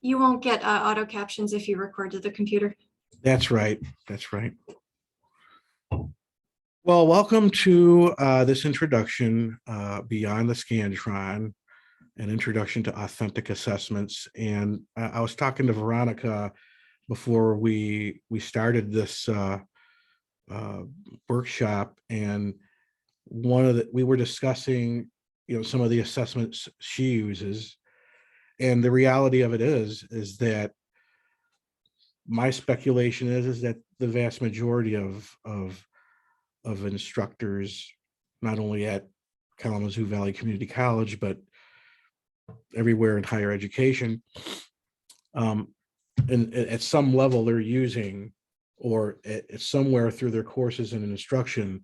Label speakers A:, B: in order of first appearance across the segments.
A: You won't get auto captions if you record to the computer.
B: That's right. That's right. Well, welcome to this introduction beyond the Scantron, an introduction to authentic assessments. And I was talking to Veronica before we started this workshop, and we were discussing, some of the assessments she uses, and the reality of it is that my speculation is that the vast majority of instructors, not only at Kalamazoo Valley Community College, but everywhere in higher education, and at some level they're using, or at somewhere through their courses and instruction,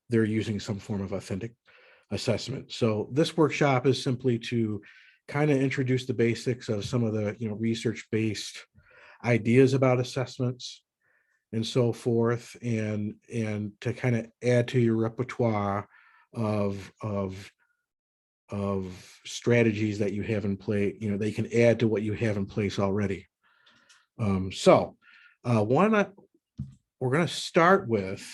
B: they're using some form of authentic assessment. So this workshop is simply to kind of introduce the basics of some of the research-based ideas about assessments and so forth, and to kind of add to your repertoire of strategies that you have in play, they can add to what you have in place already. So we're going to start with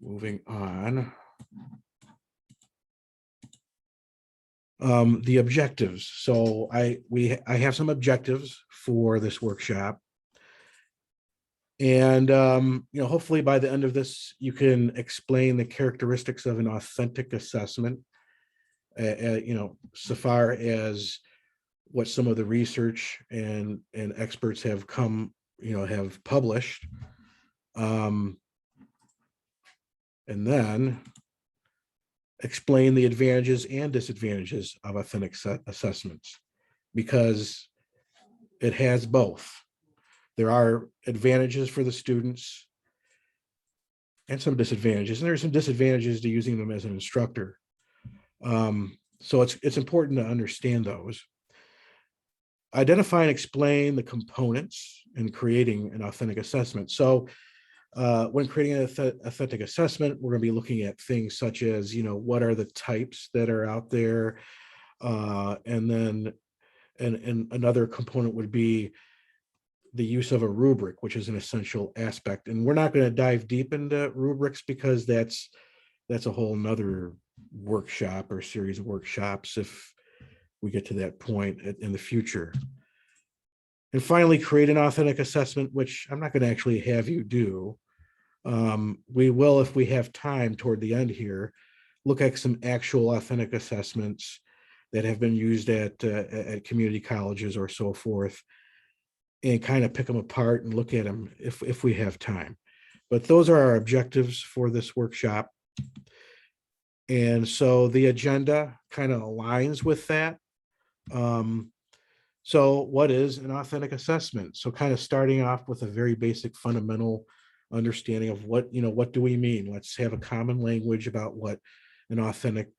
B: moving on. The objectives. So I have some objectives for this workshop, and hopefully by the end of this you can explain the characteristics of an authentic assessment, so far as what some of the research and experts have have published, and then explain the advantages and disadvantages of authentic assessments, because it has both. There are advantages for the students and some disadvantages, and there are some disadvantages to using them as an instructor. So it's important to understand those. Identify and explain the components in creating an authentic assessment. So when creating an authentic assessment, we're going to be looking at things such as, what are the types that are out there? And then and another component would be the use of a rubric, which is an essential aspect. And we're not going to dive deep into rubrics, because that's a whole nother workshop or series of workshops if we get to that point in the future. And finally, create an authentic assessment, which I'm not going to actually have you do. We will, if we have time toward the end here, look at some actual authentic assessments that have been used at community colleges or so forth, and kind of pick them apart and look at them if we have time. But those are our objectives for this workshop. And so the agenda kind of aligns with that. So what is an authentic assessment? So kind of starting off with a very basic fundamental understanding of what do we mean? Let's have a common language about what an authentic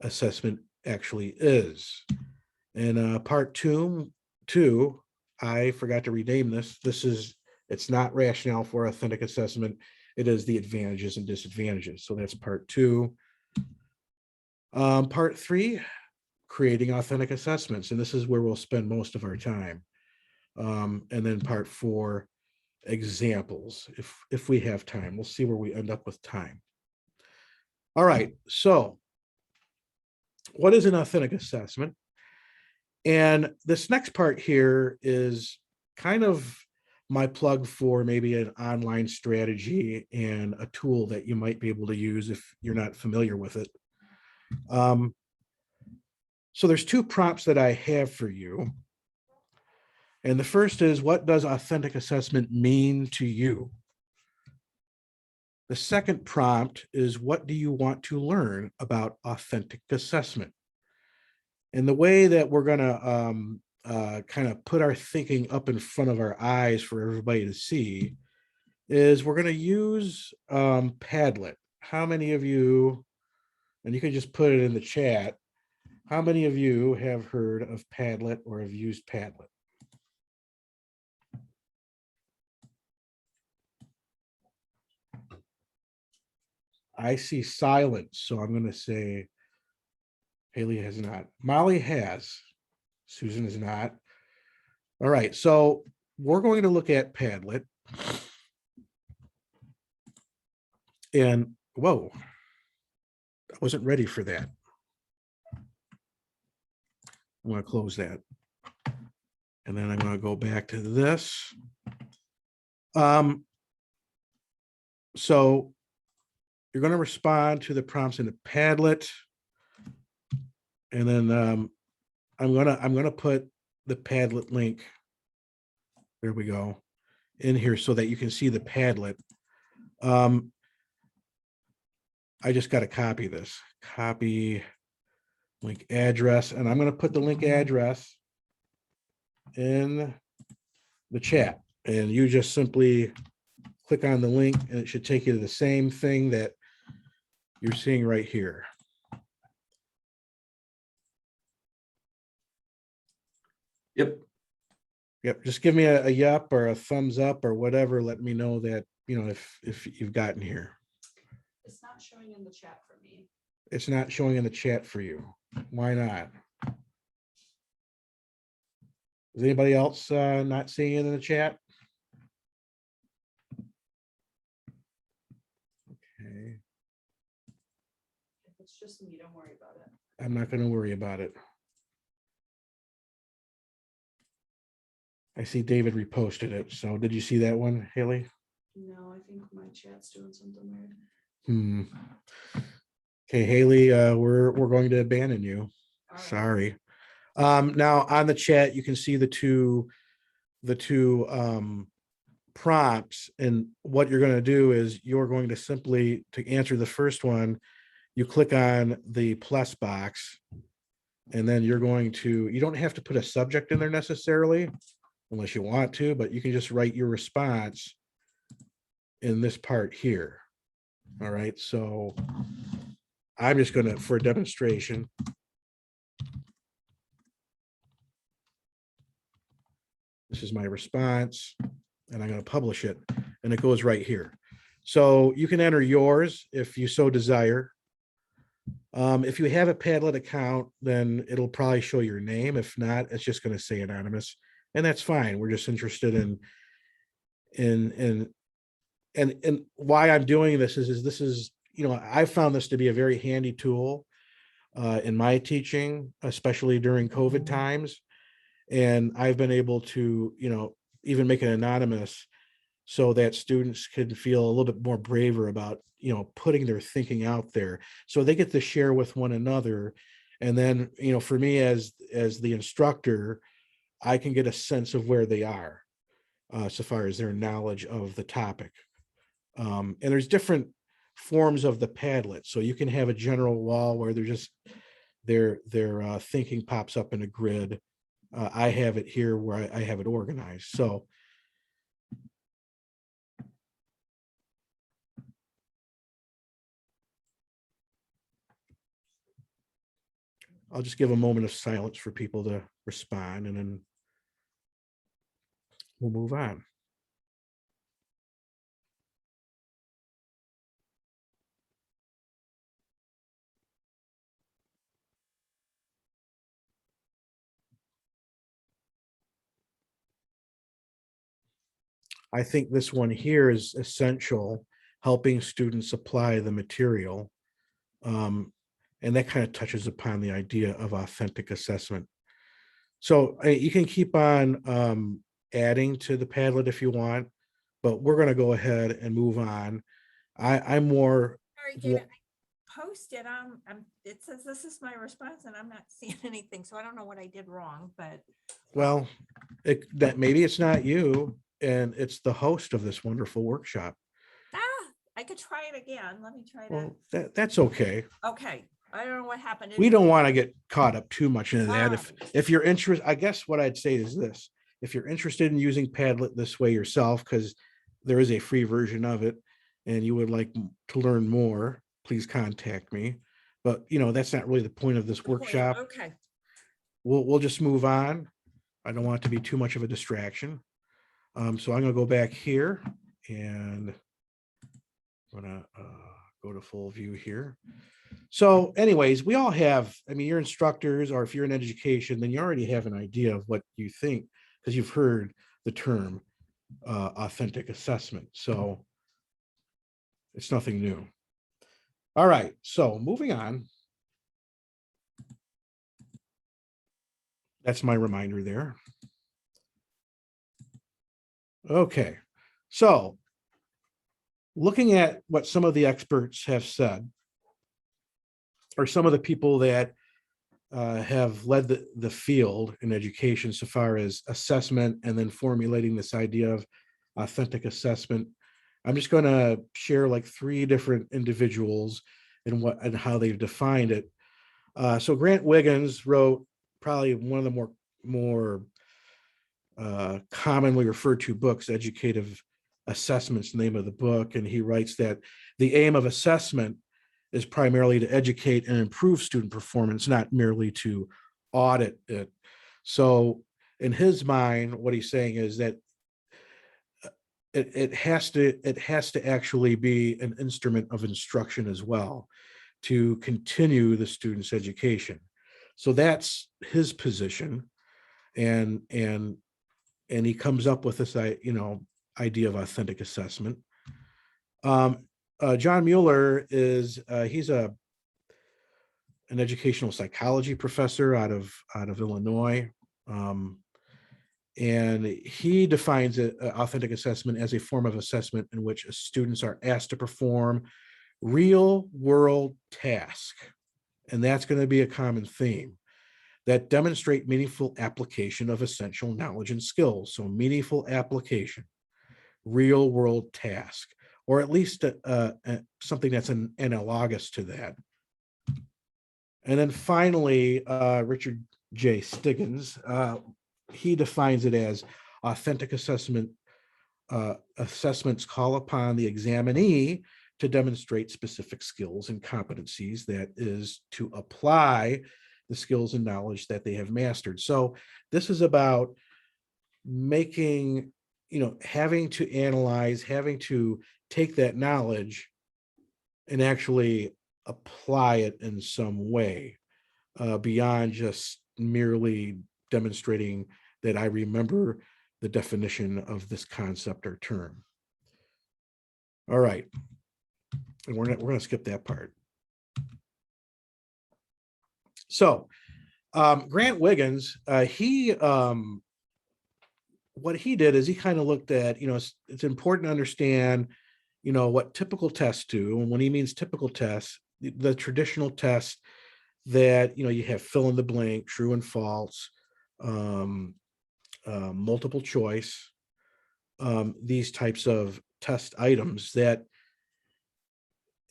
B: assessment actually is. And part two, I forgot to rename this. It's not rationale for authentic assessment. It is the advantages and disadvantages. So that's part two. Part three, creating authentic assessments. And this is where we'll spend most of our time. And then part four, examples, if we have time. We'll see where we end up with time. All right, so what is an authentic assessment? And this next part here is kind of my plug for maybe an online strategy and a tool that you might be able to use if you're not familiar with it. So there's two prompts that I have for you. And the first is, what does authentic assessment mean to you? The second prompt is, what do you want to learn about authentic assessment? And the way that we're going to kind of put our thinking up in front of our eyes for everybody to see is we're going to use Padlet. How many of you, and you can just put it in the chat, how many of you have heard of Padlet or have used Padlet? I see silence, so I'm going to say Haley has not. Molly has. Susan is not. All right, so we're going to look at Padlet. And whoa, I wasn't ready for that. I'm going to close that. And then I'm going to go back to this. So you're going to respond to the prompts in the Padlet. And then I'm gonna put the Padlet link. There we go, in here so that you can see the Padlet. I just got to copy this. Copy link address, and I'm going to put the link address in the chat. And you just simply click on the link, and it should take you to the same thing that you're seeing right here. Yep. Just give me a yup or a thumbs up or whatever. Let me know that, you know, if you've gotten here.
C: It's not showing in the chat for me.
B: It's not showing in the chat for you. Why not? Is anybody else not seeing it in the chat? Okay.
C: If it's just me, don't worry about it.
B: I'm not going to worry about it. I see David reposted it. So did you see that one, Haley?
C: No, I think my chat's doing something weird.
B: Okay, Haley, we're going to abandon you.
C: All right.
B: Sorry. Now on the chat, you can see the two prompts, and what you're going to do is you're going to simply, to answer the first one, you click on the plus box, and then you're going to, you don't have to put a subject in there necessarily, unless you want to, but you can just write your response in this part here. All right, so I'm just going to, for a demonstration, this is my response, and I'm going to publish it, and it goes right here. So you can enter yours if you so desire. If you have a Padlet account, then it'll probably show your name. If not, it's just going to say anonymous, and that's fine. We're just interested in why I'm doing this is this is, you know, I found this to be a very handy tool in my teaching, especially during COVID times. And I've been able to, you know, even make it anonymous so that students can feel a little bit more braver about, you know, putting their thinking out there. So they get to share with one another. And then, you know, for me as the instructor, I can get a sense of where they are so far as their knowledge of the topic. And there's different forms of the Padlet. So you can have a general wall where they're just their thinking pops up in a grid. I have it here where I have it organized. So I'll just give a moment of silence for people to respond, and then we'll move on. I think this one here is essential, helping students apply the material. And that kind of touches upon the idea of authentic assessment. So you can keep on adding to the Padlet if you want, but we're going to go ahead and move on. I'm more.
D: Sorry, David, I posted it says this is my response, and I'm not seeing anything, so I don't know what I did wrong, but.
B: Well, that maybe it's not you, and it's the host of this wonderful workshop.
D: I could try it again. Let me try
B: Well,
D: that.
B: that's okay.
D: Okay, I don't know what happened.
B: We don't want to get caught up too much into that.
D: Alright.
B: If you're interested, I guess what I'd say is this: if you're interested in using Padlet this way yourself, because there is a free version of it, and you would like to learn more, please contact me. But you know, that's not really the point of this workshop.
D: Okay.
B: We'll just move on. I don't want it to be too much of a distraction. So I'm going to go back here, and I'm going to go to full view here. So anyways, we all have, I mean, you're instructors, or if you're in education, then you already have an idea of what you think, because you've heard the term authentic assessment. So it's nothing new. All right, so moving on. That's my reminder there. Okay, so looking at what some of the experts have said, or some of the people that have led the field in education so far as assessment and then formulating this idea of authentic assessment, I'm just going to share like 3 different individuals and how they've defined it. So Grant Wiggins wrote probably one of the more commonly referred to books, Educative Assessments, name of the book, and he writes that the aim of assessment is primarily to educate and improve student performance, not merely to audit it. So in his mind, what he's saying is that it has to actually be an instrument of instruction as well, to continue the student's education. So that's his position, and he comes up with this idea of authentic assessment. John Mueller is he's an educational psychology professor out of Illinois, and he defines authentic assessment as a form of assessment in which students are asked to perform real world tasks, and that's going to be a common theme, that demonstrate meaningful application of essential knowledge and skills. So meaningful application, real world task, or at least something that's analogous to that. And then finally, Richard J. Stiggins, he defines it as authentic assessment. Assessments call upon the examinee to demonstrate specific skills and competencies, that is, to apply the skills and knowledge that they have mastered. So this is about making, having to analyze, having to take that knowledge and actually apply it in some way, beyond just merely demonstrating that I remember the definition of this concept or term. All right, and we're going to skip that part. So Grant Wiggins, what he did is he kind of looked at, it's important to understand, what typical tests do. And when he means typical tests, the traditional tests that, you have fill in the blank, true and false, multiple choice, these types of test items that,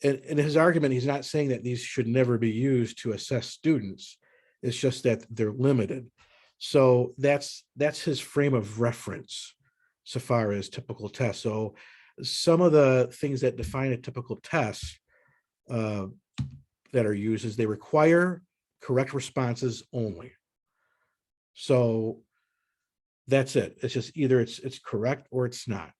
B: in his argument, he's not saying that these should never be used to assess students. It's just that they're limited. So that's his frame of reference so far as typical tests. So some of the things that define a typical test that are used is they require correct responses only. So that's it. It's just either it's correct or it's not.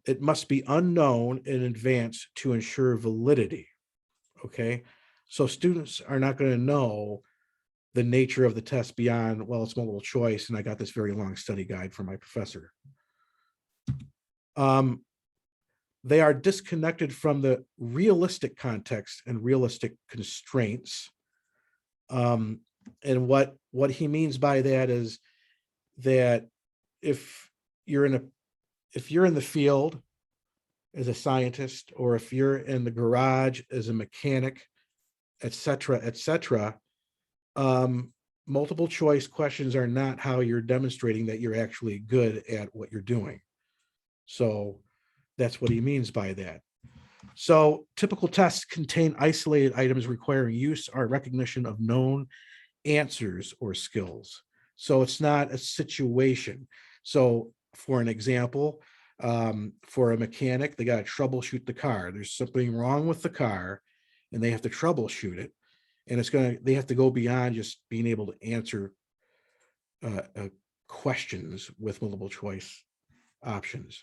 B: It must be unknown in advance to ensure validity. Okay, so students are not going to know the nature of the test beyond, well, it's multiple choice, and I got this very long study guide from my professor. They are disconnected from the realistic context and realistic constraints. And what he means by that is that if you're in the field as a scientist, or if you're in the garage as a mechanic, et cetera, multiple choice questions are not how you're demonstrating that you're actually good at what you're doing. So that's what he means by that. So typical tests contain isolated items requiring use or recognition of known answers or skills. So it's not a situation. So for an example, for a mechanic, they got to troubleshoot the car. There's something wrong with the car and they have to troubleshoot it. And they have to go beyond just being able to answer questions with multiple choice options.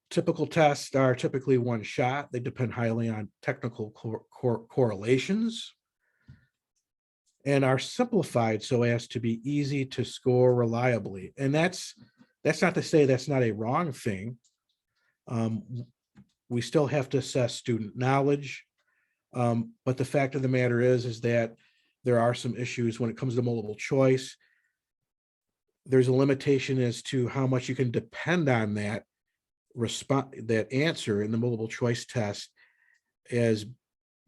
B: Typical tests are typically one shot. They depend highly on technical correlations and are simplified so as to be easy to score reliably. And that's not to say that's not a wrong thing. We still have to assess student knowledge. But the fact of the matter is that there are some issues when it comes to multiple choice. There's a limitation as to how much you can depend on that that answer in the multiple choice test as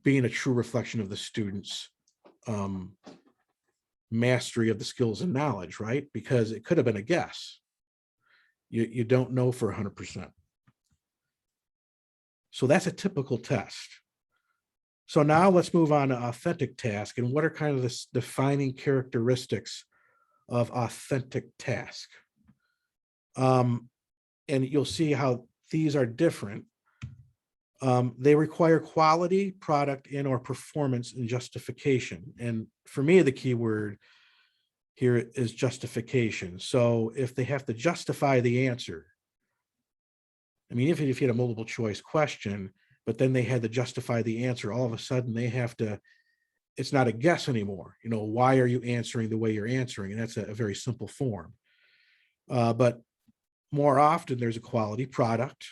B: being a true reflection of the student's mastery of the skills and knowledge, right? Because it could have been a guess. You don't know for 100%. So that's a typical test. So now let's move on to authentic task, and what are kind of the defining characteristics of authentic task? And you'll see how these are different. They require quality, product, and or performance and justification. And for me, the key word here is justification. So if they have to justify the answer, I mean, if you had a multiple choice question, but then they had to justify the answer, all of a sudden they have to, it's not a guess anymore. You know, why are you answering the way you're answering? And that's a very simple form. But more often there's a quality product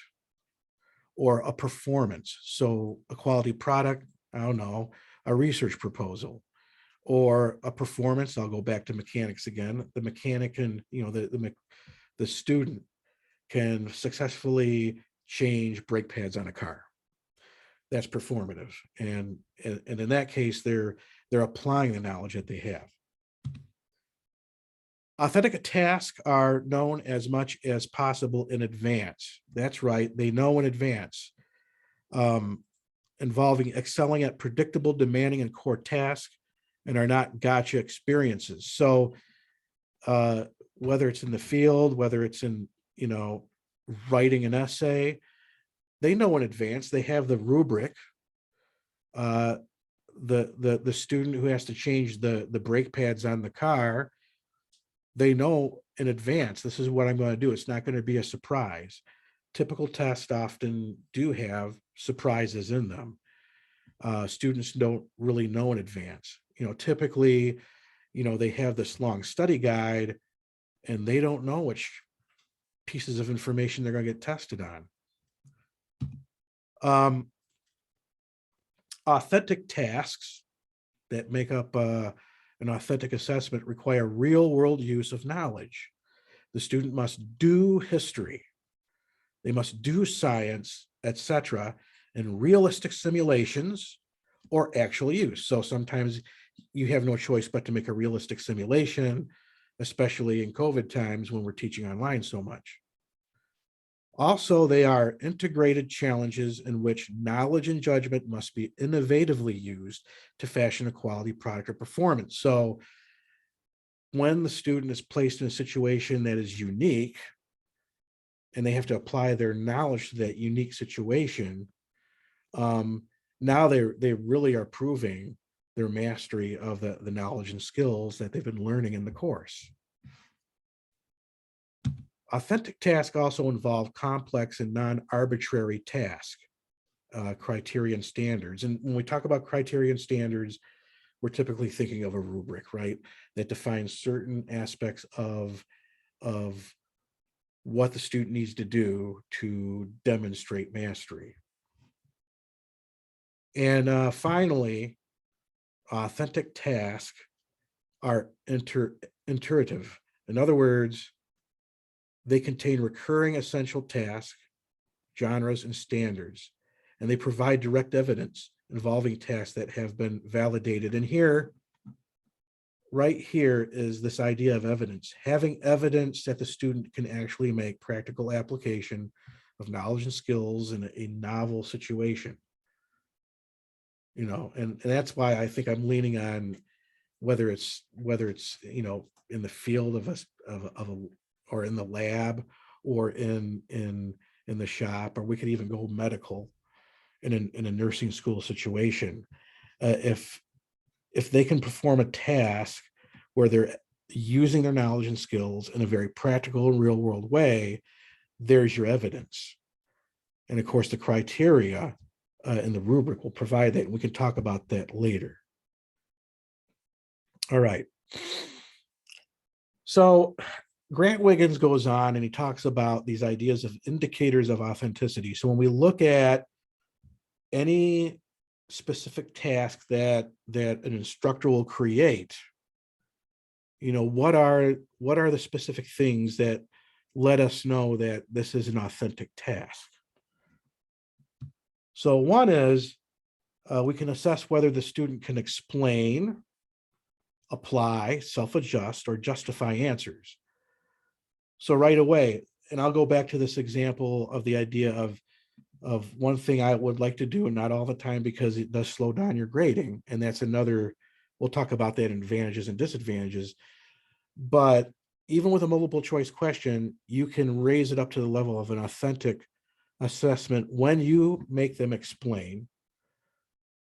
B: or a performance. So a quality product, I don't know, a research proposal, or a performance. I'll go back to mechanics again. The mechanic can, you know, the student can successfully change brake pads on a car. That's performative. And in that case, they're applying the knowledge that they have. Authentic tasks are known as much as possible in advance. That's right. They know in advance, involving excelling at predictable, demanding, and core tasks, and are not gotcha experiences. So whether it's in the field, whether it's in, you know, writing an essay, they know in advance. They have the rubric. The student who has to change the brake pads on the car, they know in advance, this is what I'm going to do. It's not going to be a surprise. Typical tests often do have surprises in them. Students don't really know in advance. You know, typically, you know, they have this long study guide and they don't know which pieces of information they're going to get tested on. Authentic tasks that make up an authentic assessment require real world use of knowledge. The student must do history. They must do science, etc., in realistic simulations or actual use. So sometimes you have no choice but to make a realistic simulation, especially in COVID times when we're teaching online so much. Also, they are integrated challenges in which knowledge and judgment must be innovatively used to fashion a quality product or performance. So when the student is placed in a situation that is unique and they have to apply their knowledge to that unique situation, now they really are proving their mastery of the knowledge and skills that they've been learning in the course. Authentic tasks also involve complex and non-arbitrary task criteria and standards. And when we talk about criteria and standards, we're typically thinking of a rubric, right? That defines certain aspects of what the student needs to do to demonstrate mastery. And finally, authentic tasks are intuitive. In other words, they contain recurring essential tasks, genres, and standards, and they provide direct evidence involving tasks that have been validated. And here, right here is this idea of evidence, having evidence that the student can actually make practical application of knowledge and skills in a novel situation. You know, and that's why I think I'm leaning on whether it's you know, in the field of a or in the lab or in the shop, or we could even go medical in a nursing school situation. If they can perform a task where they're using their knowledge and skills in a very practical and real world way, there's your evidence. And of course, the criteria in the rubric will provide that. And we can talk about that later. All right. So Grant Wiggins goes on and he talks about these ideas of indicators of authenticity. So when we look at any specific task that an instructor will create, what are the specific things that let us know that this is an authentic task? So one is we can assess whether the student can explain, apply, self-adjust, or justify answers. So right away, and I'll go back to this example of the idea of one thing I would like to do, and not all the time because it does slow down your grading. And that's another, we'll talk about that in advantages and disadvantages. But even with a multiple choice question, you can raise it up to the level of an authentic assessment when you make them explain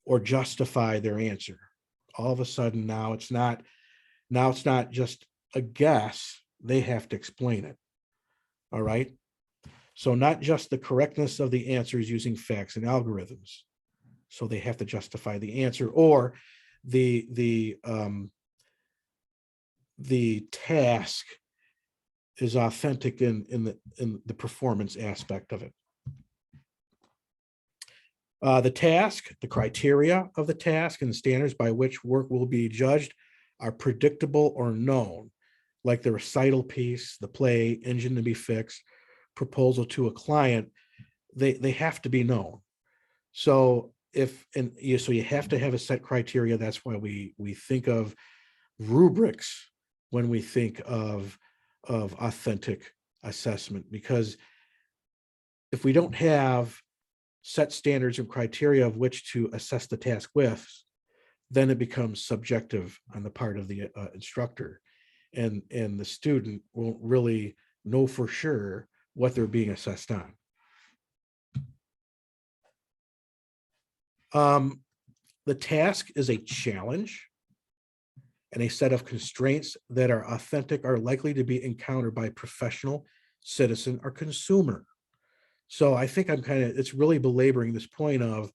B: or justify their answer. All of a sudden now it's not just a guess, they have to explain it. All right. So not just the correctness of the answers using facts and algorithms. So they have to justify the answer, or the task is authentic in the performance aspect of it. The task, the criteria of the task, and the standards by which work will be judged are predictable or known, like the recital piece, the play, engine to be fixed, proposal to a client. They have to be known. So so you have to have a set criteria. That's why we think of rubrics when we think of authentic assessment, because if we don't have set standards and criteria of which to assess the task with, then it becomes subjective on the part of the instructor, and the student won't really know for sure what they're being assessed on. The task is a challenge and a set of constraints that are authentic are likely to be encountered by professional, citizen, or consumer. So I think it's really belaboring this point of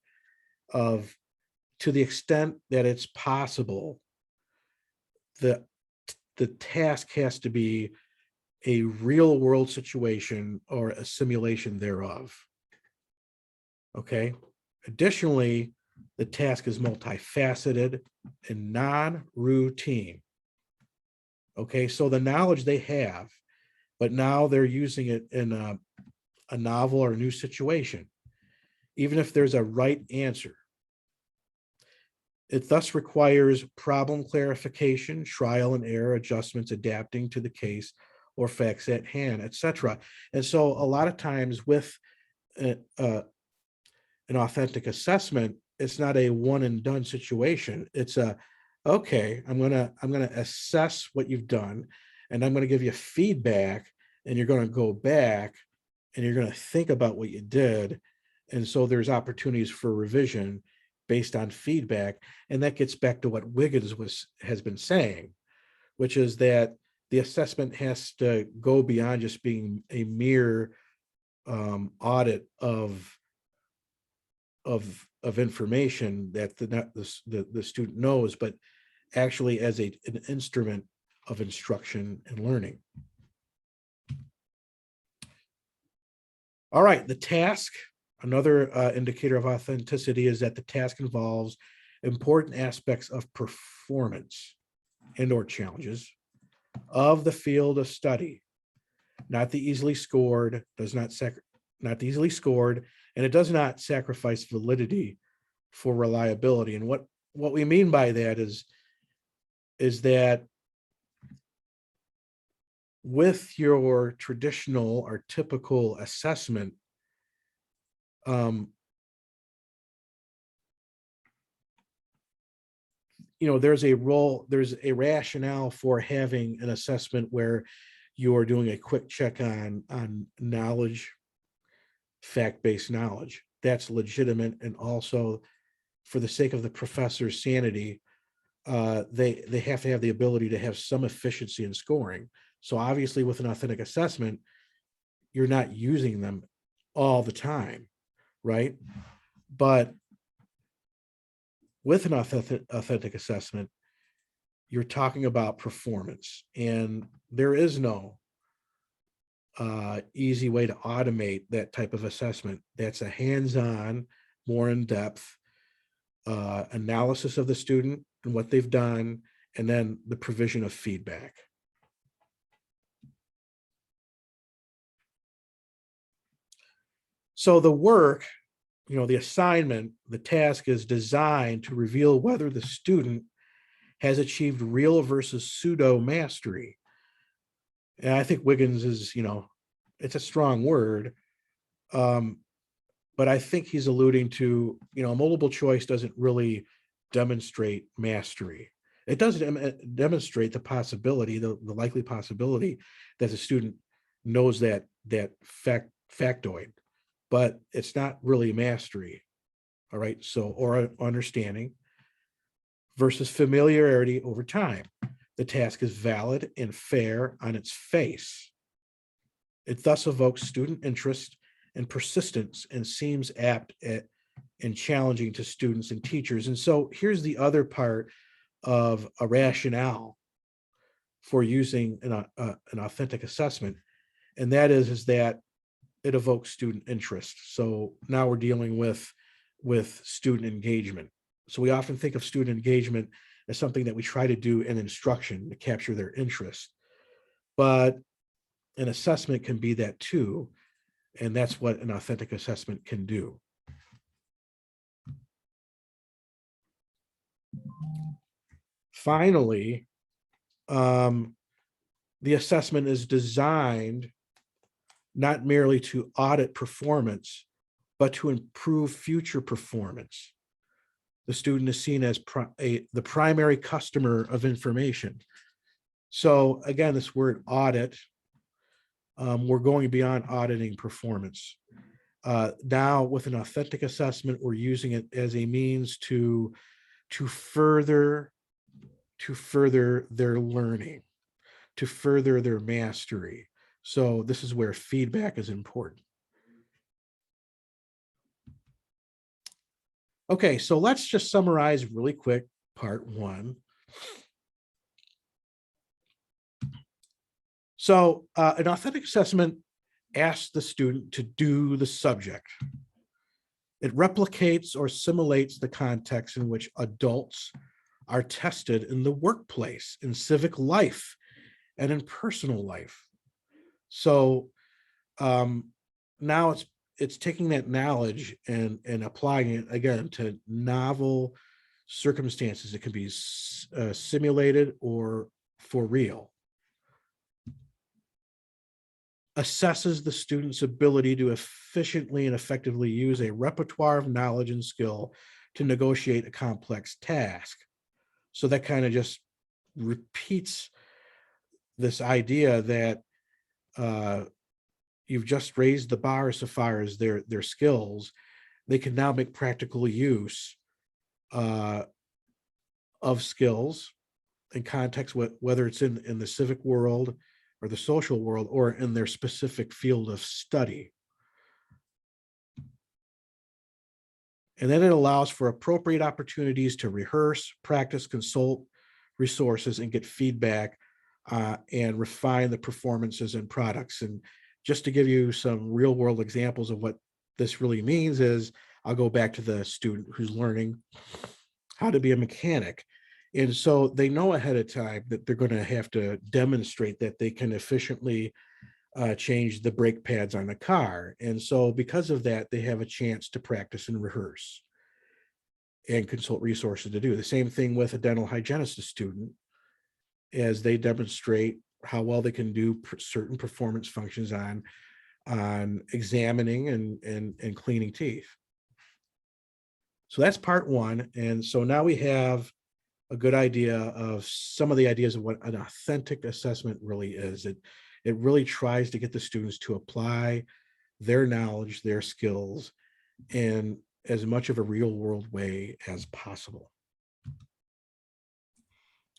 B: to the extent that it's possible, the task has to be a real world situation or a simulation thereof. Okay. Additionally, the task is multifaceted and non-routine. Okay, so the knowledge they have, but now they're using it in a novel or a new situation, even if there's a right answer. It thus requires problem clarification, trial and error, adjustments, adapting to the case or facts at hand, etc. And so a lot of times with an authentic assessment, it's not a one and done situation. It's okay, I'm gonna assess what you've done, and I'm gonna give you feedback, and you're gonna go back and you're gonna think about what you did. And so there's opportunities for revision based on feedback. And that gets back to what Wiggins has been saying, which is that the assessment has to go beyond just being a mere audit of information that the student knows, but actually as an instrument of instruction and learning. All right, the task, another indicator of authenticity is that the task involves important aspects of performance and or challenges of the field of study, not the easily scored, not the easily scored, and it does not sacrifice validity for reliability. And what we mean by that is that with your traditional or typical assessment, there's a rationale for having an assessment where you're doing a quick check on knowledge, fact-based knowledge. That's legitimate. And also for the sake of the professor's sanity, they have to have the ability to have some efficiency in scoring. So obviously with an authentic assessment, you're not using them all the time, right? But with an authentic assessment, you're talking about performance, and there is no easy way to automate that type of assessment. That's a hands-on, more in-depth analysis of the student and what they've done, and then the provision of feedback. So the work, the assignment, the task is designed to reveal whether the student has achieved real versus pseudo mastery. And I think Wiggins is, it's a strong word, but I think he's alluding to, multiple choice doesn't really demonstrate mastery. It does demonstrate the possibility, the likely possibility that the student knows that factoid, but it's not really mastery. All right, so, or understanding versus familiarity over time. The task is valid and fair on its face. It thus evokes student interest and persistence and seems apt and challenging to students and teachers. And so here's the other part of a rationale for using an authentic assessment, and that is that it evokes student interest. So now we're dealing with student engagement. So we often think of student engagement as something that we try to do in instruction to capture their interest, but an assessment can be that too, and that's what an authentic assessment can do. Finally, the assessment is designed not merely to audit performance, but to improve future performance. The student is seen as the primary customer of information. So again, this word audit, we're going beyond auditing performance. Now with an authentic assessment, we're using it as a means to further their learning, to further their mastery. So this is where feedback is important. Okay, so let's just summarize really quick part one. So an authentic assessment asks the student to do the subject. It replicates or simulates the context in which adults are tested in the workplace, in civic life, and in personal life. So now it's taking that knowledge and applying it again to novel circumstances. It can be simulated or for real. Assesses the student's ability to efficiently and effectively use a repertoire of knowledge and skill to negotiate a complex task. So that kind of just repeats this idea that you've just raised the bar so far as their skills. They can now make practical use of skills in context, whether it's in the civic world or the social world or in their specific field of study. And then it allows for appropriate opportunities to rehearse, practice, consult resources, and get feedback and refine the performances and products. And just to give you some real world examples of what this really means is, I'll go back to the student who's learning how to be a mechanic. And so they know ahead of time that they're going to have to demonstrate that they can efficiently change the brake pads on a car. And so because of that, they have a chance to practice and rehearse and consult resources to do. The same thing with a dental hygienist student, as they demonstrate how well they can do certain performance functions on examining and cleaning teeth. So that's part one. And so now we have a good idea of some of the ideas of what an authentic assessment really is. It really tries to get the students to apply their knowledge, their skills, in as much of a real world way as possible.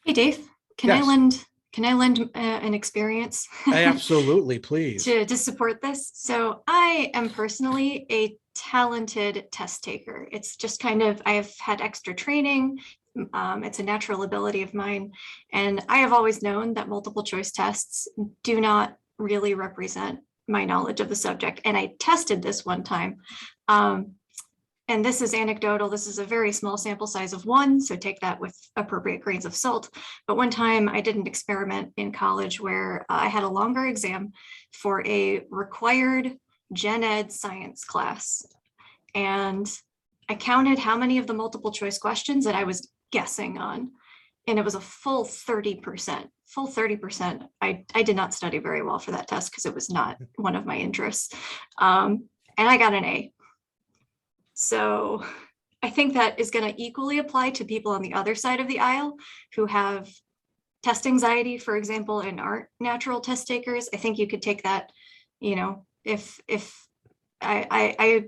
A: Hey, Dave, can
B: Yes.
A: I lend can I lend an experience?
B: Absolutely, please.
A: to support this. So I am personally a talented test taker. It's just kind of, I've had extra training. It's a natural ability of mine. And I have always known that multiple choice tests do not really represent my knowledge of the subject. And I tested this one time. And this is anecdotal. This is a very small sample size of one, so take that with appropriate grains of salt. But one time I did an experiment in college where I had a longer exam for a required gen ed science class. And I counted how many of the multiple choice questions that I was guessing on. And it was a full 30%. Full 30%. I did not study very well for that test because it was not one of my interests. And I got an A. So I think that is going to equally apply to people on the other side of the aisle who have test anxiety, for example, and aren't natural test takers. I think you could take that, you know, if I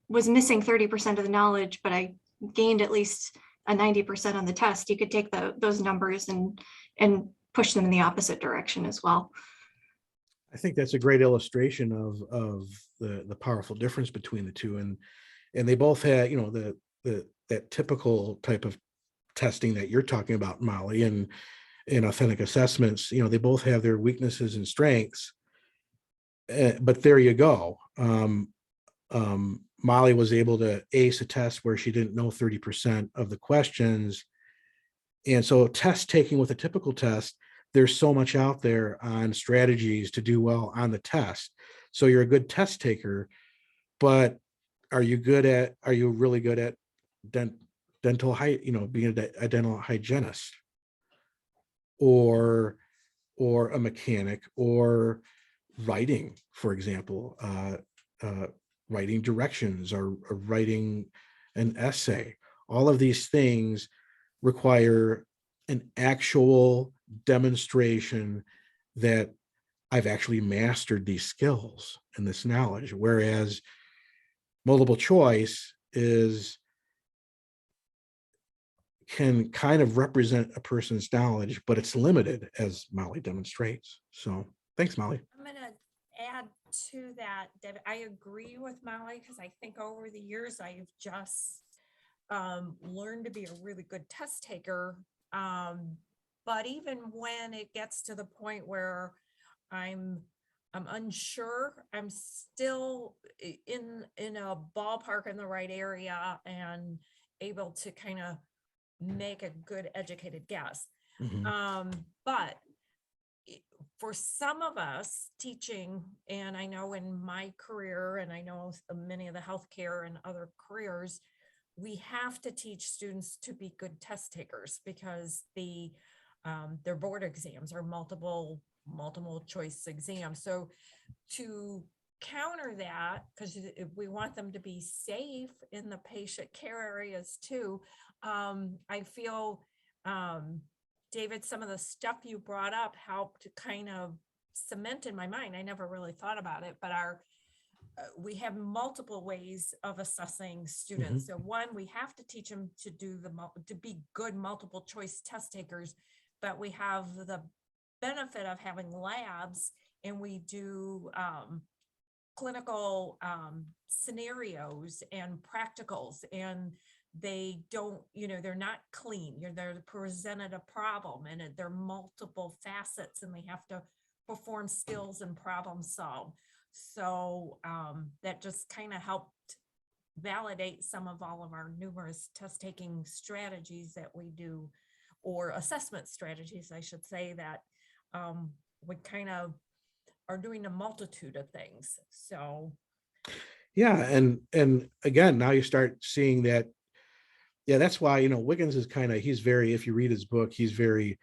A: was missing 30% of the knowledge, but I gained at least a 90% on the test, you could take those numbers and push them in the opposite direction as well.
B: I think that's a great illustration of the powerful difference between the two. And they both had, you know, that typical type of testing that you're talking about, Molly, and in authentic assessments, you know, they both have their weaknesses and strengths. But there you go. Molly was able to ace a test where she didn't know 30% of the questions. And so test taking with a typical test, there's so much out there on strategies to do well on the test. So you're a good test taker, but are you really good at dental being a dental hygienist or a mechanic, or writing, for example, writing directions or writing an essay? All of these things require an actual demonstration that I've actually mastered these skills and this knowledge, whereas multiple choice can kind of represent a person's knowledge, but it's limited, as Molly demonstrates. So thanks, Molly.
D: I'm going to add to that, David. I agree with Molly because I think over the years I've just learned to be a really good test taker. But even when it gets to the point where I'm unsure, I'm still in a ballpark in the right area and able to kind of make a good educated guess.
B: Mm-hmm.
D: But for some of us teaching, and I know in my career, and I know many of the healthcare and other careers, we have to teach students to be good test takers because their board exams are multiple choice exams. So to counter that, because we want them to be safe in the patient care areas too, I feel, David, some of the stuff you brought up helped to kind of cement in my mind. I never really thought about it, but we have multiple ways of assessing students.
B: Mm-hmm.
D: So one, we have to teach them to be good multiple choice test takers, but we have the benefit of having labs, and we do clinical scenarios and practicals, and they don't, they're not clean. They're presented a problem, and they're multiple facets, and they have to perform skills and problem solve. So that just kind of helped validate some of all of our numerous test taking strategies that we do, or assessment strategies, I should say, that we kind of are doing a multitude of things. So
B: yeah, and again, now you start seeing that. Yeah, that's why, Wiggins is he's very, if you read his book, he's very,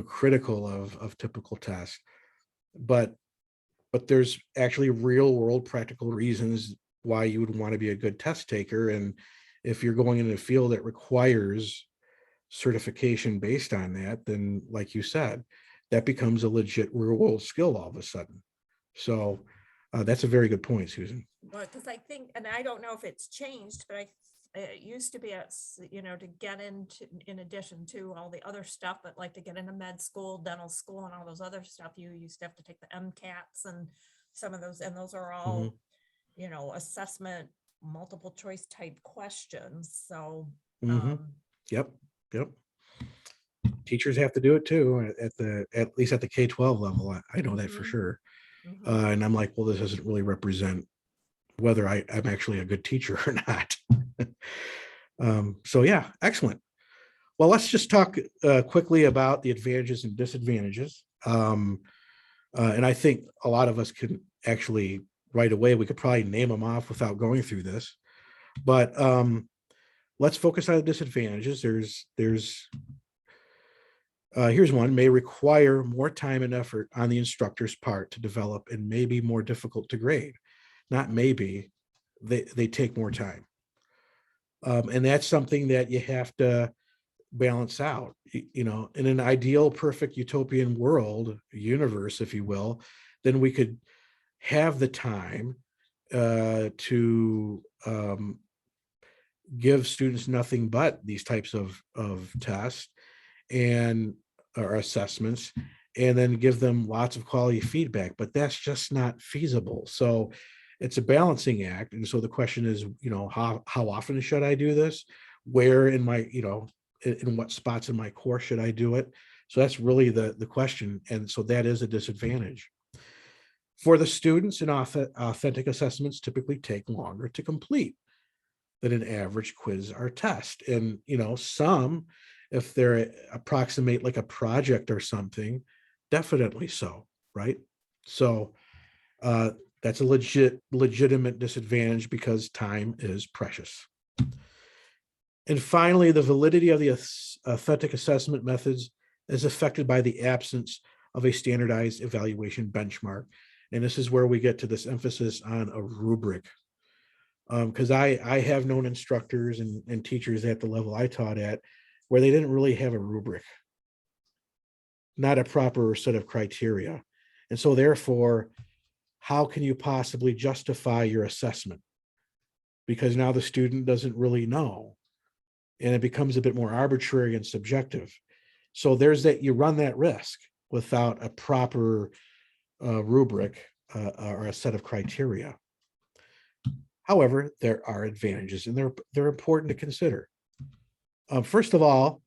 B: critical of typical tests, but there's actually real world practical reasons why you would want to be a good test taker. And if you're going in a field that requires certification based on that, then like you said, that becomes a legit real world skill all of a sudden. So that's a very good point, Susan.
D: well, because I think, and I don't know if it's changed, but I it used to be, to get into, in addition to all the other stuff, but like to get into med school, dental school and all those other stuff, you used to have to take the MCATs and some of those, and those are all, assessment, multiple choice type questions. So,
B: Mhm. Yep, yep. Teachers have to do it too, at least at the K-12 level. I know that for
D: mhm,
B: sure.
D: mhm.
B: And I'm like, well, this doesn't really represent whether I'm actually a good teacher or not. So yeah, excellent. Well, let's just talk quickly about the advantages and disadvantages. And I think a lot of us can actually right away, we could probably name them off without going through this. But let's focus on the disadvantages. Here's one: may require more time and effort on the instructor's part to develop and may be more difficult to grade. Not maybe, they take more time. And that's something that you have to balance out. In an ideal, perfect utopian world, universe, if you will, then we could have the time to give students nothing but these types of tests and or assessments, and then give them lots of quality feedback, but that's just not feasible. So it's a balancing act. And so the question is, how often should I do this? Where in my, in what spots in my course should I do it? So that's really the question. And so that is a disadvantage. For the students, and authentic assessments typically take longer to complete than an average quiz or test. And, some, if they're approximate like a project or something, definitely so, right? So that's a legitimate disadvantage because time is precious. And finally, the validity of the authentic assessment methods is affected by the absence of a standardized evaluation benchmark. And this is where we get to this emphasis on a rubric. Because I have known instructors and teachers at the level I taught at where they didn't really have a rubric, not a proper set of criteria. And so therefore, how can you possibly justify your assessment? Because now the student doesn't really know, and it becomes a bit more arbitrary and subjective. So there's that, you run that risk without a proper rubric or a set of criteria. However, there are advantages, and they're important to consider. First of all,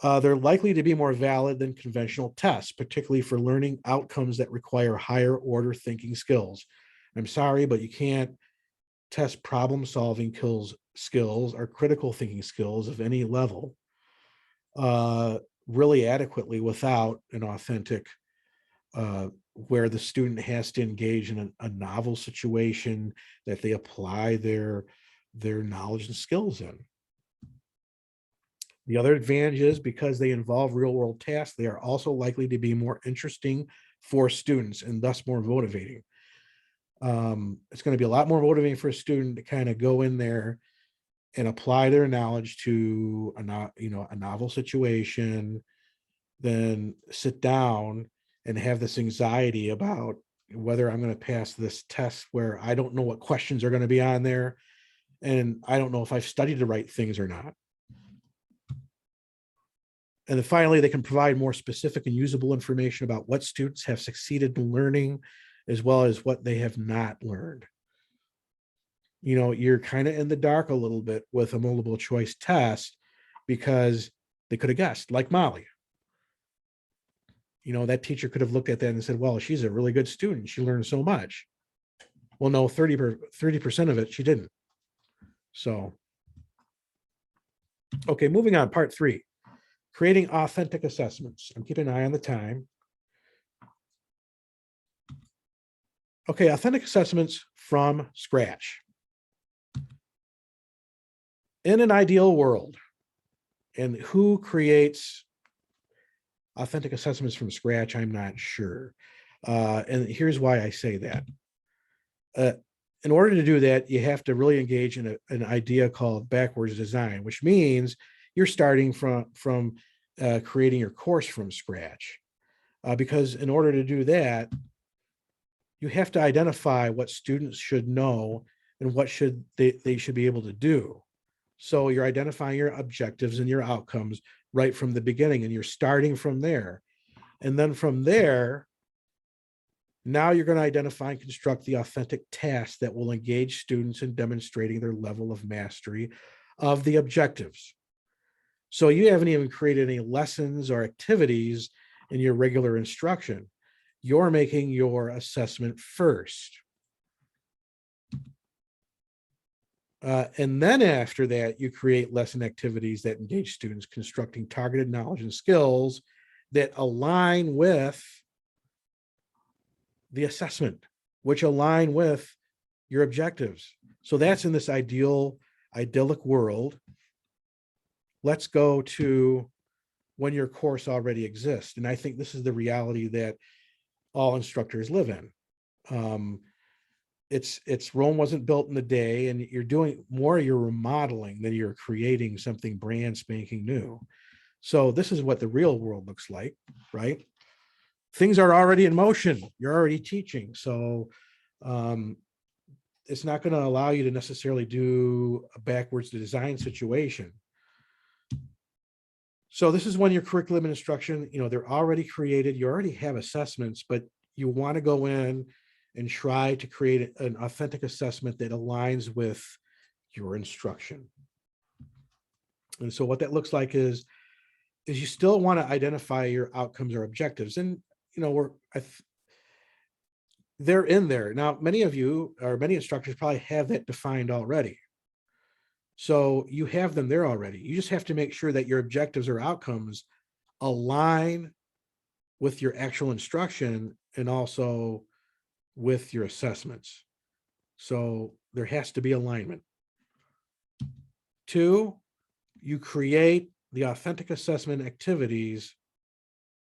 B: they're likely to be more valid than conventional tests, particularly for learning outcomes that require higher order thinking skills. I'm sorry, but you can't test problem-solving skills or critical thinking skills of any level really adequately without an authentic where the student has to engage in a novel situation that they apply their knowledge and skills in. The other advantage is because they involve real world tasks, they are also likely to be more interesting for students and thus more motivating. It's going to be a lot more motivating for a student to kind of go in there and apply their knowledge to a novel situation than sit down and have this anxiety about whether I'm going to pass this test where I don't know what questions are going to be on there. And I don't know if I've studied the right things or not. And then finally, they can provide more specific and usable information about what students have succeeded in learning, as well as what they have not learned. You're kind of in the dark a little bit with a multiple choice test because they could have guessed, like Molly. That teacher could have looked at that and said, well, she's a really good student. She learned so much. Well, no, 30% of it, she didn't. So, okay, moving on, part 3, creating authentic assessments. I'm keeping an eye on the time. Okay, authentic assessments from scratch. In an ideal world, and who creates authentic assessments from scratch, I'm not sure. And here's why I say that. In order to do that, you have to really engage in an idea called backwards design, which means you're starting from creating your course from scratch. Because in order to do that, you have to identify what students should know and what should they should be able to do. So you're identifying your objectives and your outcomes right from the beginning, and you're starting from there. And then from there, now you're going to identify and construct the authentic tasks that will engage students in demonstrating their level of mastery of the objectives. So you haven't even created any lessons or activities in your regular instruction. You're making your assessment first. And then after that, you create lesson activities that engage students constructing targeted knowledge and skills that align with the assessment, which align with your objectives. So that's in this idyllic world. Let's go to when your course already exists. And I think this is the reality that all instructors live in. It's Rome wasn't built in a day, and you're doing more, you're remodeling than you're creating something brand spanking new. So this is what the real world looks like, right? Things are already in motion. You're already teaching. So it's not going to allow you to necessarily do a backwards to design situation. So this is when your curriculum and instruction, they're already created. You already have assessments, but you want to go in and try to create an authentic assessment that aligns with your instruction. And so what that looks like is you still want to identify your outcomes or objectives. And, they're in there. Now, many of you or many instructors probably have that defined already. So you have them there already. You just have to make sure that your objectives or outcomes align with your actual instruction and also with your assessments. So there has to be alignment. 2, you create the authentic assessment activities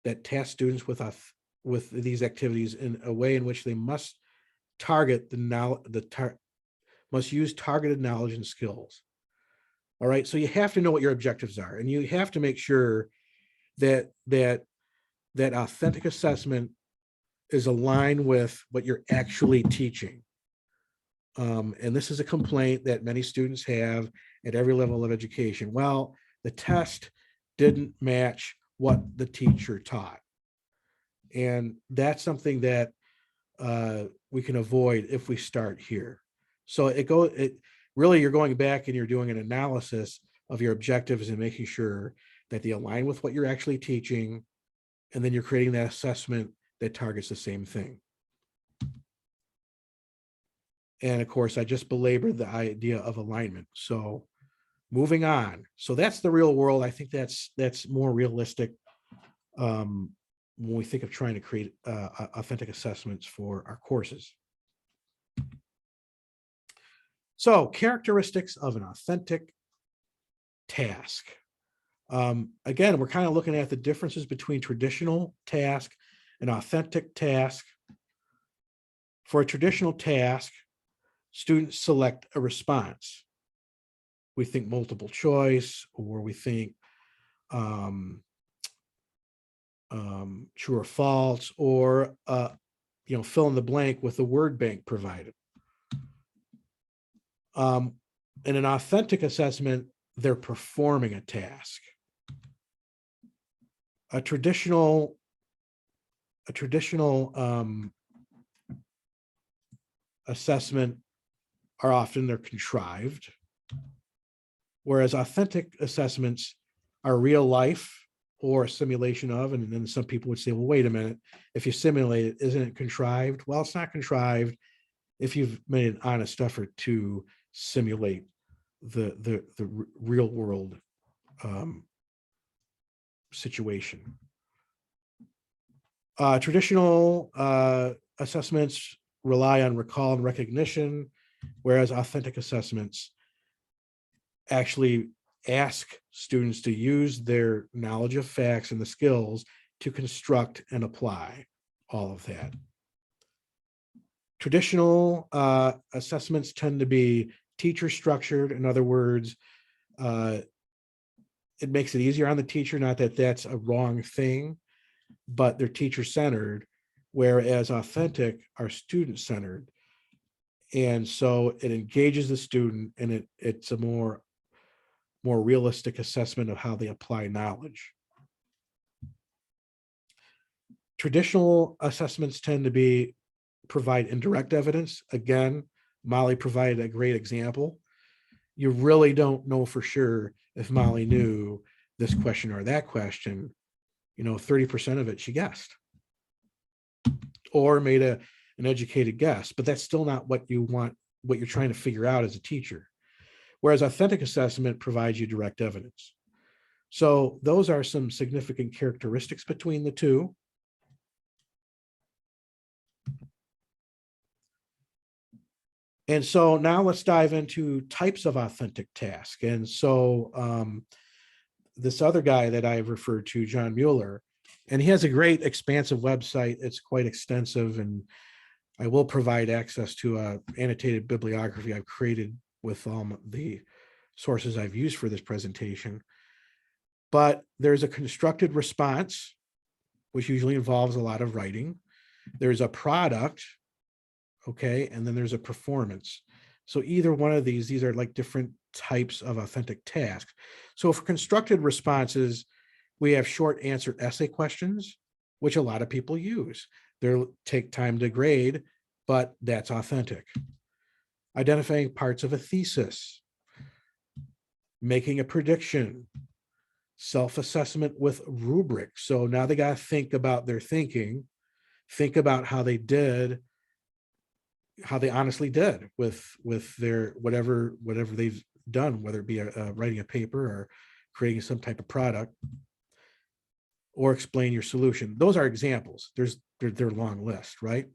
B: that task students with these activities in a way in which they must target must use targeted knowledge and skills. All right, so you have to know what your objectives are, and you have to make sure that authentic assessment is aligned with what you're actually teaching. And this is a complaint that many students have at every level of education. Well, the test didn't match what the teacher taught. And that's something that we can avoid if we start here. So really, you're going back and you're doing an analysis of your objectives and making sure that they align with what you're actually teaching. And then you're creating that assessment that targets the same thing. And of course, I just belabored the idea of alignment. So moving on. So that's the real world. I think that's more realistic when we think of trying to create authentic assessments for our courses. So characteristics of an authentic task. Again, we're kind of looking at the differences between traditional task and authentic task. For a traditional task, students select a response. We think multiple choice, or we think true or false, or fill in the blank with the word bank provided. In an authentic assessment, they're performing a task. A traditional assessment are often they're contrived, whereas authentic assessments are real life or a simulation of. And then some people would say, well, wait a minute, if you simulate it, isn't it contrived? Well, it's not contrived if you've made an honest effort to simulate the real world situation. Traditional assessments rely on recall and recognition, whereas authentic assessments actually ask students to use their knowledge of facts and the skills to construct and apply all of that. Traditional assessments tend to be teacher structured. In other words, it makes it easier on the teacher, not that that's a wrong thing, but they're teacher centered, whereas authentic are student centered. And so it engages the student, and it's a more realistic assessment of how they apply knowledge. Traditional assessments tend to provide indirect evidence. Again, Molly provided a great example. You really don't know for sure if Molly knew this question or that question. 30% of it she guessed or made an educated guess, but that's still not what you want, what you're trying to figure out as a teacher. Whereas authentic assessment provides you direct evidence. So those are some significant characteristics between the two. And so now let's dive into types of authentic task. And so this other guy that I've referred to, John Mueller, and he has a great expansive website. It's quite extensive, and I will provide access to an annotated bibliography I've created with the sources I've used for this presentation. But there's a constructed response, which usually involves a lot of writing. There's a product, okay, and then there's a performance. So either one of these are like different types of authentic tasks. So for constructed responses, we have short answer essay questions, which a lot of people use. They'll take time to grade, but that's authentic. Identifying parts of a thesis, making a prediction, self-assessment with rubrics. So now they got to think about their thinking, think about how they honestly did with their whatever they've done, whether it be writing a paper or creating some type of product, or explain your solution. Those are examples. They're a long list, right?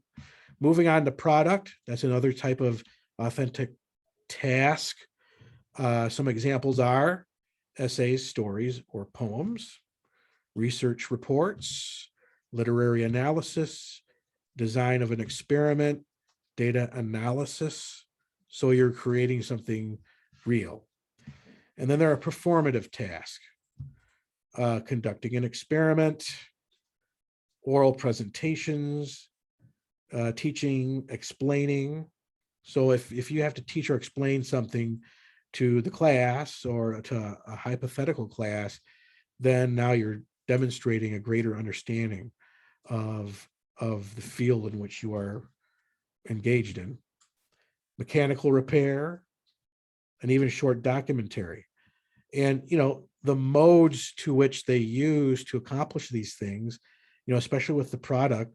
B: Moving on to product, that's another type of authentic task. Some examples are essays, stories, or poems, research reports, literary analysis, design of an experiment, data analysis. So you're creating something real. And then there are performative tasks, conducting an experiment, oral presentations, teaching, explaining. So if you have to teach or explain something to the class or to a hypothetical class, then now you're demonstrating a greater understanding of the field in which you are engaged in. Mechanical repair, and even short documentary. And, the modes to which they use to accomplish these things, especially with the product,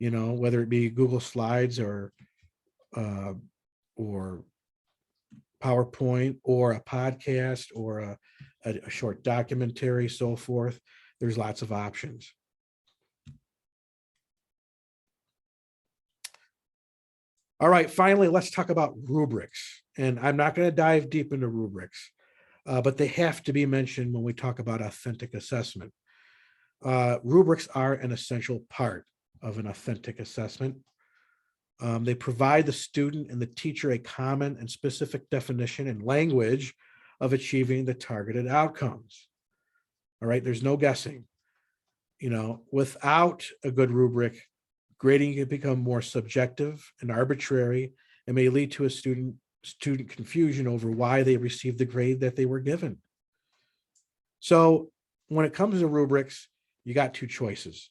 B: whether it be Google Slides or PowerPoint or a podcast or a short documentary, so forth. There's lots of options. All right, finally, let's talk about rubrics. And I'm not going to dive deep into rubrics, but they have to be mentioned when we talk about authentic assessment. Rubrics are an essential part of an authentic assessment. They provide the student and the teacher a common and specific definition and language of achieving the targeted outcomes. All right, there's no guessing. Without a good rubric, grading can become more subjective and arbitrary and may lead to a student confusion over why they received the grade that they were given. So when it comes to rubrics, you got two choices.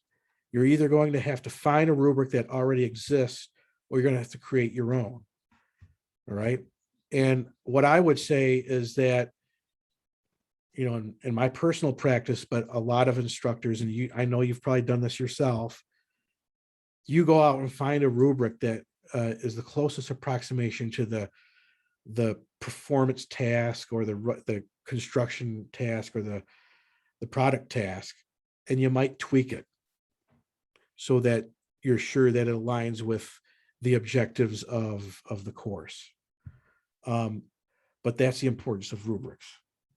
B: You're either going to have to find a rubric that already exists, or you're going to have to create your own. All right. And what I would say is that, in my personal practice, but a lot of instructors, and I know you've probably done this yourself, you go out and find a rubric that is the closest approximation to the performance task or the construction task or the product task, and you might tweak it so that you're sure that it aligns with the objectives of the course. But that's the importance of rubrics.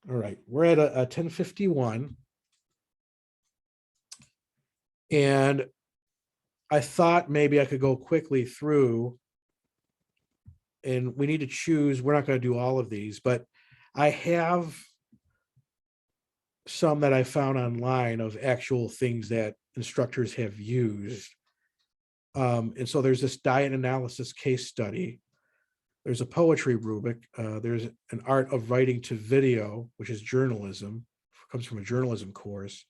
B: All right, we're at a 10:51. And I thought maybe I could go quickly through, and we need to choose. We're not going to do all of these, but I have some that I found online of actual things that instructors have used. And so there's this diet analysis case study There's a poetry rubric. There's an art of writing to video, which is journalism, comes from a journalism course,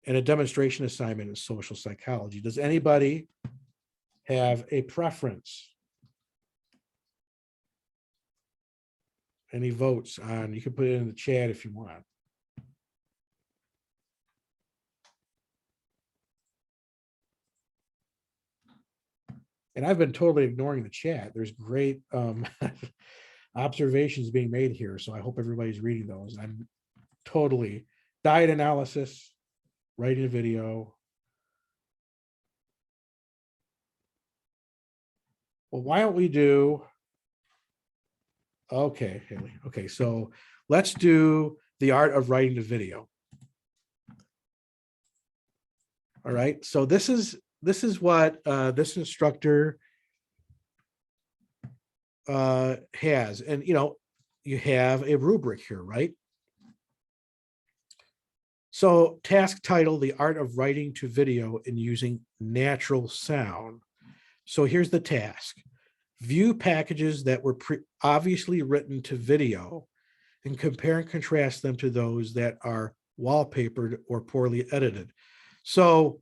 B: and a demonstration assignment in social psychology. Does anybody have a preference? Any votes on, you can put it in the chat if you want. And I've been totally ignoring the chat. There's great observations being made here. So I hope everybody's reading those. I'm totally diet analysis, writing a video. Well, why don't we do, okay, Haley. Okay, so let's do the art of writing the video. All right, so this is what this instructor has, and you have a rubric here, right? So task title, the art of writing to video and using natural sound. So here's the task. View packages that were obviously written to video and compare and contrast them to those that are wallpapered or poorly edited. So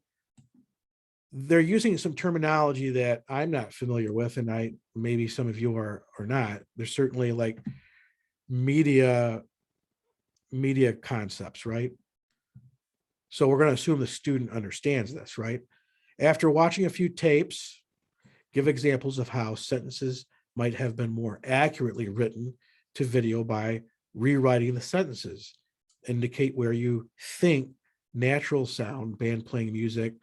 B: they're using some terminology that I'm not familiar with, and maybe some of you are not. There's certainly like media concepts, right? So we're going to assume the student understands this, right? After watching a few tapes, give examples of how sentences might have been more accurately written to video by rewriting the sentences. Indicate where you think natural sound, band playing music,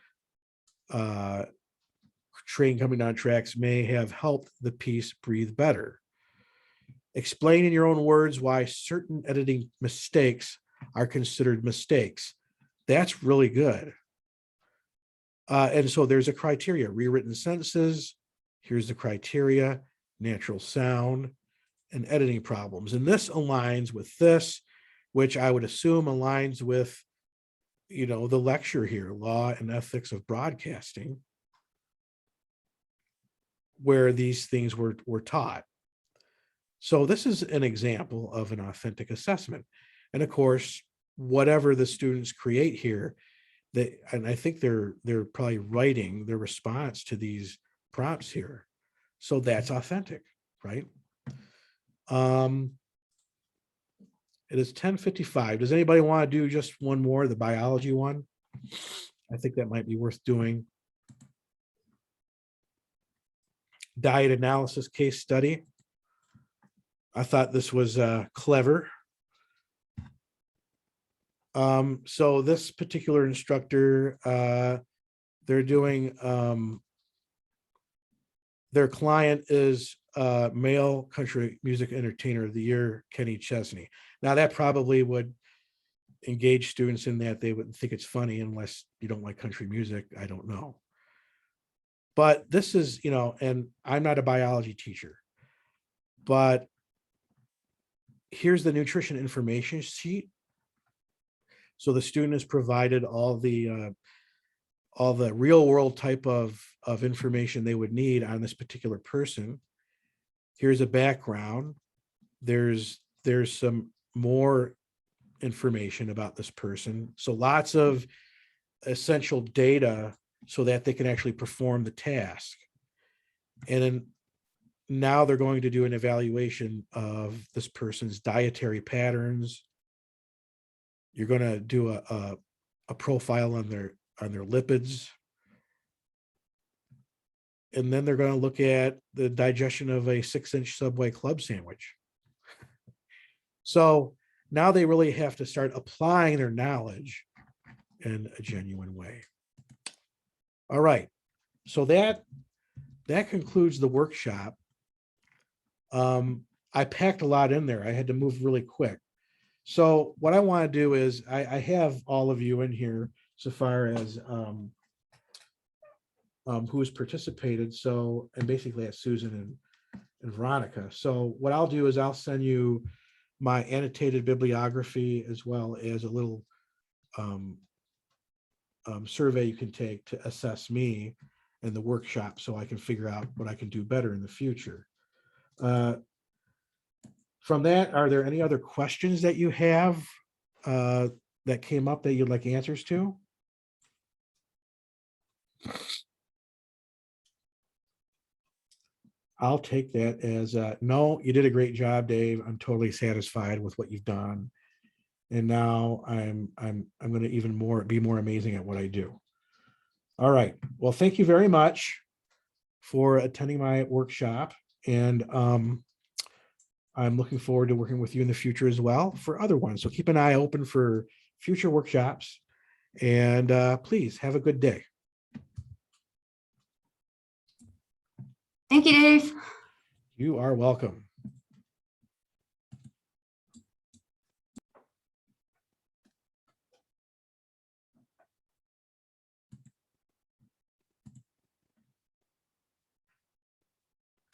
B: train coming down tracks may have helped the piece breathe better. Explain in your own words why certain editing mistakes are considered mistakes. That's really good. And so there's a criteria, rewritten sentences. Here's the criteria, natural sound, and editing problems. And this aligns with this, which I would assume aligns with, the lecture here, Law and Ethics of Broadcasting, where these things were taught. So this is an example of an authentic assessment. And of course, whatever the students create here, and I think they're probably writing their response to these prompts here. So that's authentic, right? It is 10:55. Does anybody want to do just one more, the biology one? I think that might be worth doing. Diet analysis case study. I thought this was clever. So this particular instructor, they're doing, their client is male country music entertainer of the year, Kenny Chesney. Now that probably would engage students in that they wouldn't think it's funny unless you don't like country music. I don't know. But this is, and I'm not a biology teacher, but here's the nutrition information sheet. So the student is provided all the real world type of information they would need on this particular person. Here's a background. There's some more information about this person. So lots of essential data so that they can actually perform the task. And then now they're going to do an evaluation of this person's dietary patterns. You're going to do a profile on their lipids. And then they're going to look at the digestion of a 6-inch Subway club sandwich. So now they really have to start applying their knowledge in a genuine way. All right. So that concludes the workshop. I packed a lot in there. I had to move really quick. So what I want to do is I have all of you in here so far as who's participated. So, and basically that's Susan and Veronica. So what I'll do is I'll send you my annotated bibliography as well as a little survey you can take to assess me in the workshop so I can figure out what I can do better in the future. From that, are there any other questions that you have that came up that you'd like answers to? I'll take that as no, you did a great job, Dave. I'm totally satisfied with what you've done. And now I'm going to be more amazing at what I do. All right. Well, thank you very much for attending my workshop. And I'm looking forward to working with you in the future as well for other ones. So keep an eye open for future workshops. And please have a good day.
A: Thank you, Dave.
B: You are welcome.